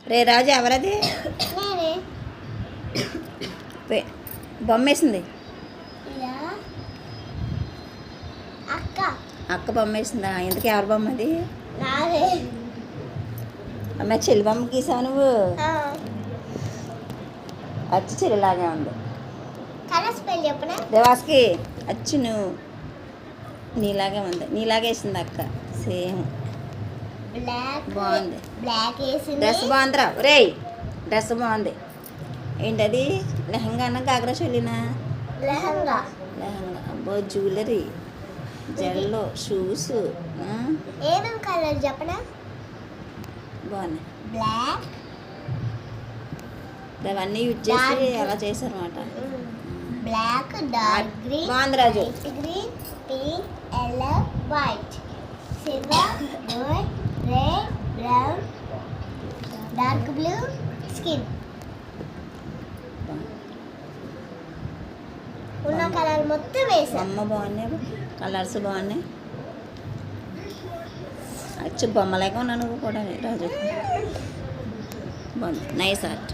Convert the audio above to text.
రే రాజు ఎవరది బొమ్మ వేసింది అక్క బొమ్మ వేసిందా ఎందుకు ఎవరి బొమ్మ అది అమ్మ చెల్లి బొమ్మ గీసావు నువ్వు అచ్చు చెల్లిలాగే ఉంది దేవాస్కి అచ్చు నువ్వు నీలాగే ఉంది నీలాగే వేసింది అక్క సేమ్ బాగుంది డ్రెస్ బాగుందిరా రే డ్రెస్ బాగుంది ఏంటది లెహంగానా గాగ్రా చోలీనా లెహంగా అబ్బో జ్యువెలరీ జెల్లో షూస్ ఏమేమి కలర్ చెప్పనా బాగున్నాయి బ్లాక్ అవన్నీ యూజ్ చేసి అలా చేశారు అనమాట బ్లాక్ డార్క్ గ్రీన్ బాగుంది Raju green pink yellow white silver gold red brown dark blue skin ఉన్న కలర్ మొత్తం వేసా బొమ్మ బాగున్నాయి కలర్స్ బాగున్నాయి అచ్చు బొమ్మలాగా ఉన్నా నువ్వు కూడా రాజు బాగుంది నైస్ ఆర్ట్